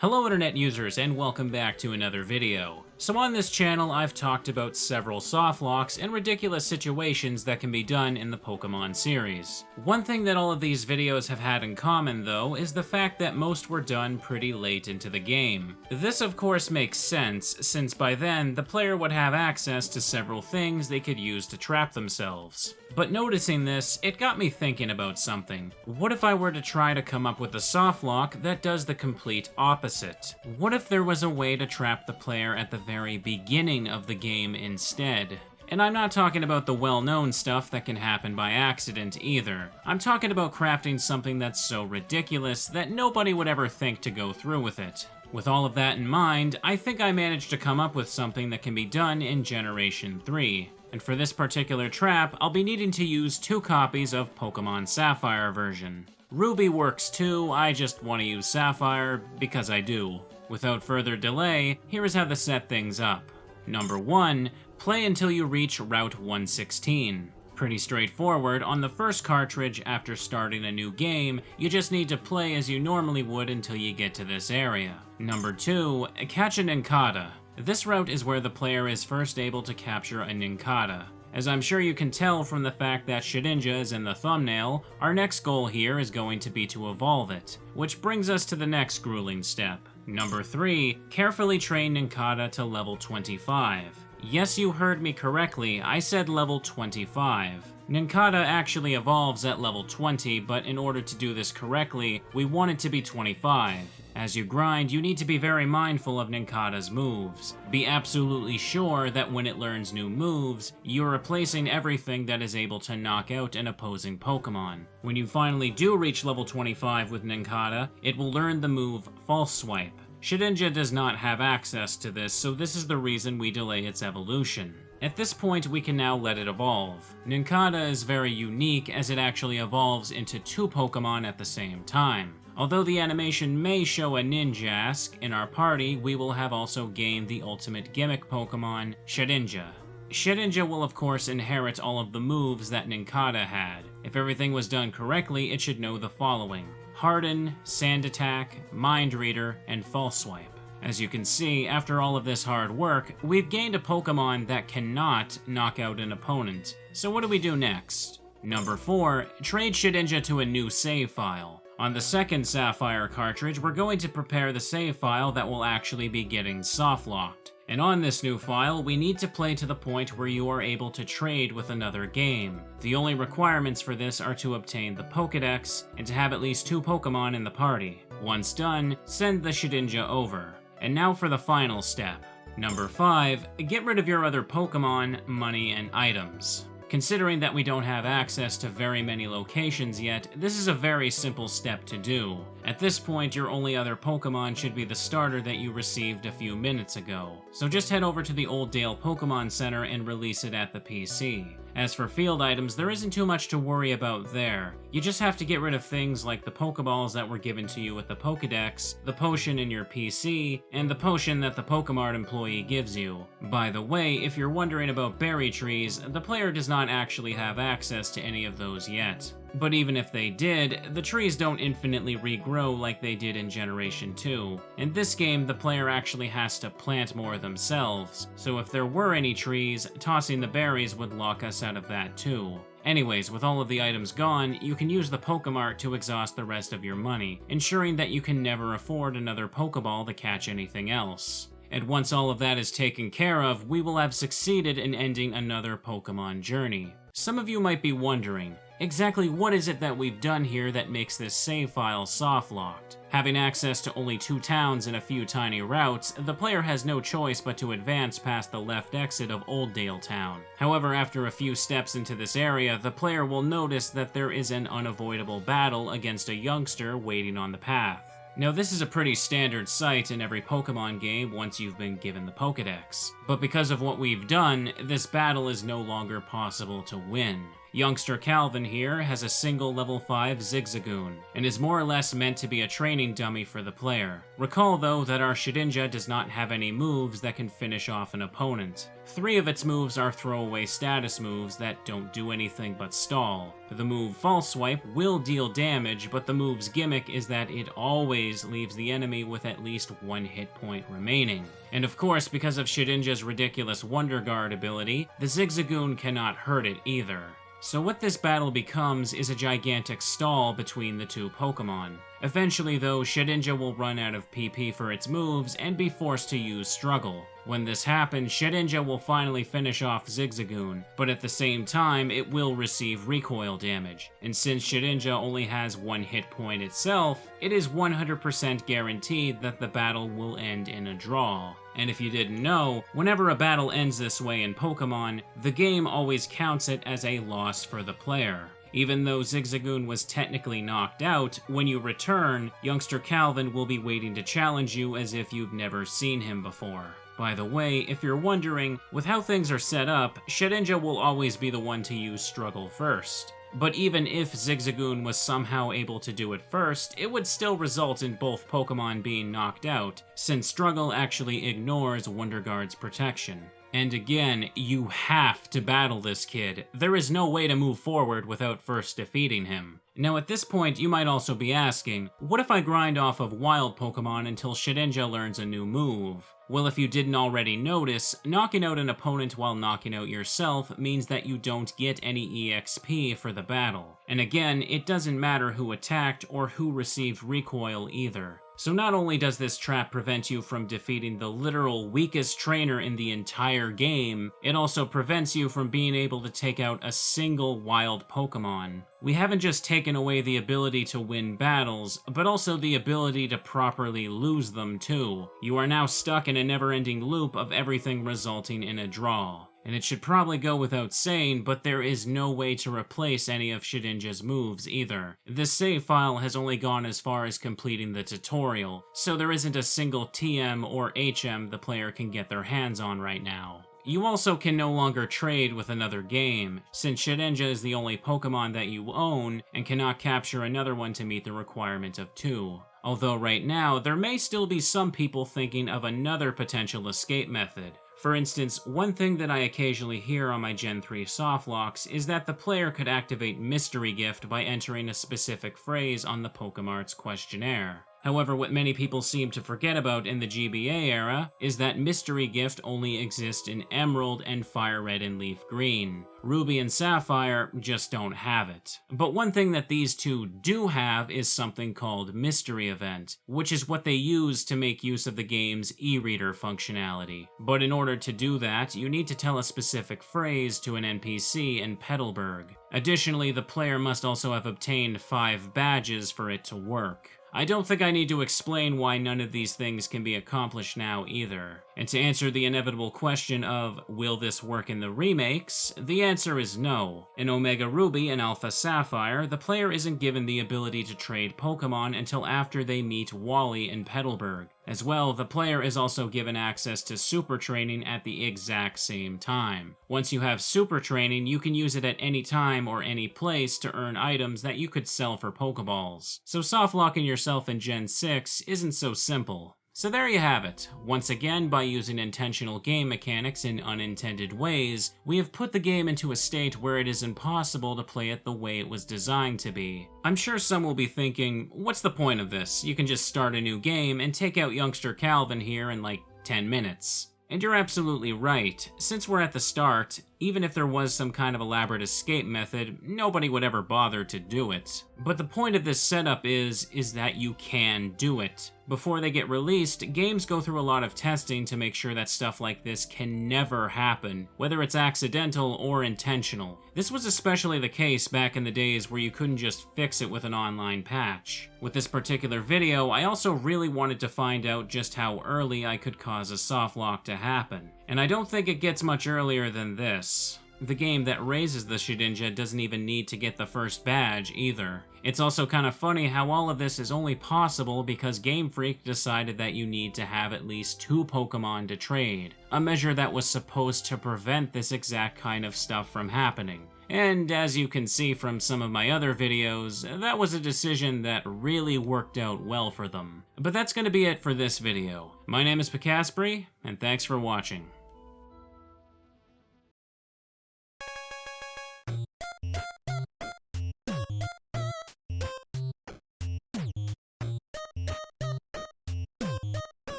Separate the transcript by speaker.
Speaker 1: Hello internet users and welcome back to another video. So on this channel I've talked about several softlocks and ridiculous situations that can be done in the Pokemon series. One thing that all of these videos have had in common though is the fact that most were done pretty late into the game. This of course makes sense, since by then the player would have access to several things they could use to trap themselves. But noticing this, it got me thinking about something. What if I were to try to come up with a softlock that does the complete opposite? What if there was a way to trap the player at the very beginning of the game instead? And I'm not talking about the well-known stuff that can happen by accident either. I'm talking about crafting something that's so ridiculous that nobody would ever think to go through with it. With all of that in mind, I think I managed to come up with something that can be done in Generation 3. And for this particular trap, I'll be needing to use 2 copies of Pokemon Sapphire version. Ruby works too, I just want to use Sapphire because I do. Without further delay, here is how to set things up. Number 1, play until you reach Route 116. Pretty straightforward. On the first cartridge after starting a new game, you just need to play as you normally would until you get to this area. Number 2, catch a Nincada. This route is where the player is first able to capture a Nincada. As I'm sure you can tell from the fact that Shedinja is in the thumbnail, our next goal here is going to be to evolve it, which brings us to the next grueling step. Number 3, carefully train Nincada to level 25. Yes, you heard me correctly, I said level 25. Nincada actually evolves at level 20, but in order to do this correctly, we want it to be 25. As you grind, you need to be very mindful of Nincada's moves. Be absolutely sure that when it learns new moves, you're replacing everything that is able to knock out an opposing Pokemon. When you finally do reach level 25 with Nincada, it will learn the move False Swipe. Shedinja does not have access to this, so this is the reason we delay its evolution. At this point, we can now let it evolve. Nincada is very unique as it actually evolves into 2 Pokemon at the same time. Although the animation may show a Ninjask, in our party we will have also gained the ultimate gimmick Pokemon, Shedinja. Shedinja will of course inherit all of the moves that Nincada had. If everything was done correctly, it should know the following: Harden, Sand Attack, Mind Reader, and False Swipe. As you can see, after all of this hard work, we've gained a Pokemon that cannot knock out an opponent. So what do we do next? Number 4, trade Shedinja to a new save file. On the second Sapphire cartridge, we're going to prepare the save file that will actually be getting softlocked. And on this new file, we need to play to the point where you are able to trade with another game. The only requirements for this are to obtain the Pokédex and to have at least 2 Pokemon in the party. Once done, send the Shedinja over. And now for the final step. Number 5, get rid of your other Pokemon, money, and items. Considering that we don't have access to very many locations yet, this is a very simple step to do. At this point, your only other Pokemon should be the starter that you received a few minutes ago. So just head over to the Old Dale Pokemon Center and release it at the PC. As for field items, there isn't too much to worry about there. You just have to get rid of things like the Pokeballs that were given to you with the Pokedex, the potion in your PC, and the potion that the Pokemart employee gives you. By the way, if you're wondering about berry trees, the player does not actually have access to any of those yet. But even if they did, the trees don't infinitely regrow like they did in Generation 2. In this game, the player actually has to plant more themselves, so if there were any trees, tossing the berries would lock us out of that too. Anyways, with all of the items gone, you can use the Pokemart to exhaust the rest of your money, ensuring that you can never afford another Pokeball to catch anything else. And once all of that is taken care of, we will have succeeded in ending another Pokemon journey. Some of you might be wondering, exactly what is it that we've done here that makes this save file softlocked? Having access to only 2 towns and a few tiny routes, the player has no choice but to advance past the left exit of Old Dale Town. However, after a few steps into this area, the player will notice that there is an unavoidable battle against a youngster waiting on the path. Now this is a pretty standard sight in every Pokemon game once you've been given the Pokedex, but because of what we've done, this battle is no longer possible to win. Youngster Calvin here has a single level 5 Zigzagoon, and is more or less meant to be a training dummy for the player. Recall though that our Shedinja does not have any moves that can finish off an opponent. 3 of its moves are throwaway status moves that don't do anything but stall. The move False Swipe will deal damage, but the move's gimmick is that it always leaves the enemy with at least 1 hit point remaining. And of course, because of Shedinja's ridiculous Wonder Guard ability, the Zigzagoon cannot hurt it either. So what this battle becomes is a gigantic stall between the two Pokemon. Eventually though, Shedinja will run out of PP for its moves and be forced to use Struggle. When this happens, Shedinja will finally finish off Zigzagoon, but at the same time, it will receive recoil damage. And since Shedinja only has 1 hit point itself, it is 100% guaranteed that the battle will end in a draw. And if you didn't know, whenever a battle ends this way in Pokemon, the game always counts it as a loss for the player. Even though Zigzagoon was technically knocked out, when you return, Youngster Calvin will be waiting to challenge you as if you've never seen him before. By the way, if you're wondering, with how things are set up, Shedinja will always be the one to use Struggle first. But even if Zigzagoon was somehow able to do it first, it would still result in both Pokemon being knocked out, since Struggle actually ignores Wonder Guard's protection. And again, you have to battle this kid. There is no way to move forward without first defeating him. Now at this point, you might also be asking, what if I grind off of wild Pokemon until Shedinja learns a new move? Well, if you didn't already notice, knocking out an opponent while knocking out yourself means that you don't get any EXP for the battle. And again, it doesn't matter who attacked or who received recoil either. So not only does this trap prevent you from defeating the literal weakest trainer in the entire game, it also prevents you from being able to take out a single wild Pokemon. We haven't just taken away the ability to win battles, but also the ability to properly lose them too. You are now stuck in a never-ending loop of everything resulting in a draw. And it should probably go without saying, but there is no way to replace any of Shedinja's moves either. This save file has only gone as far as completing the tutorial, so there isn't a single TM or HM the player can get their hands on right now. You also can no longer trade with another game, since Shedinja is the only Pokemon that you own and cannot capture another one to meet the requirement of 2. Although right now, there may still be some people thinking of another potential escape method. For instance, one thing that I occasionally hear on my Gen 3 softlocks is that the player could activate Mystery Gift by entering a specific phrase on the Pokemart's questionnaire. However, what many people seem to forget about in the GBA era is that Mystery Gift only exists in Emerald and Fire Red and Leaf Green. Ruby and Sapphire just don't have it. But one thing that these two do have is something called Mystery Event, which is what they use to make use of the game's e-reader functionality. But in order to do that, you need to tell a specific phrase to an NPC in Petalburg. Additionally, the player must also have obtained 5 badges for it to work. I don't think I need to explain why none of these things can be accomplished now either. And to answer the inevitable question of, will this work in the remakes, the answer is no. In Omega Ruby and Alpha Sapphire, the player isn't given the ability to trade Pokemon until after they meet Wally in Petalburg. As well, the player is also given access to Super Training at the exact same time. Once you have Super Training, you can use it at any time or any place to earn items that you could sell for Pokeballs. So softlocking yourself in Gen 6 isn't so simple. So there you have it. Once again, by using intentional game mechanics in unintended ways, we have put the game into a state where it is impossible to play it the way it was designed to be. I'm sure some will be thinking, what's the point of this? You can just start a new game and take out Youngster Calvin here in like 10 minutes. And you're absolutely right. Since we're at the start, even if there was some kind of elaborate escape method, nobody would ever bother to do it. But the point of this setup is that you can do it. Before they get released, games go through a lot of testing to make sure that stuff like this can never happen, whether it's accidental or intentional. This was especially the case back in the days where you couldn't just fix it with an online patch. With this particular video, I also really wanted to find out just how early I could cause a softlock to happen. And I don't think it gets much earlier than this. The game that raises the Shedinja doesn't even need to get the first badge either. It's also kind of funny how all of this is only possible because Game Freak decided that you need to have at least 2 Pokemon to trade, a measure that was supposed to prevent this exact kind of stuff from happening. And as you can see from some of my other videos, that was a decision that really worked out well for them. But that's going to be it for this video. My name is Picaspri, and thanks for watching.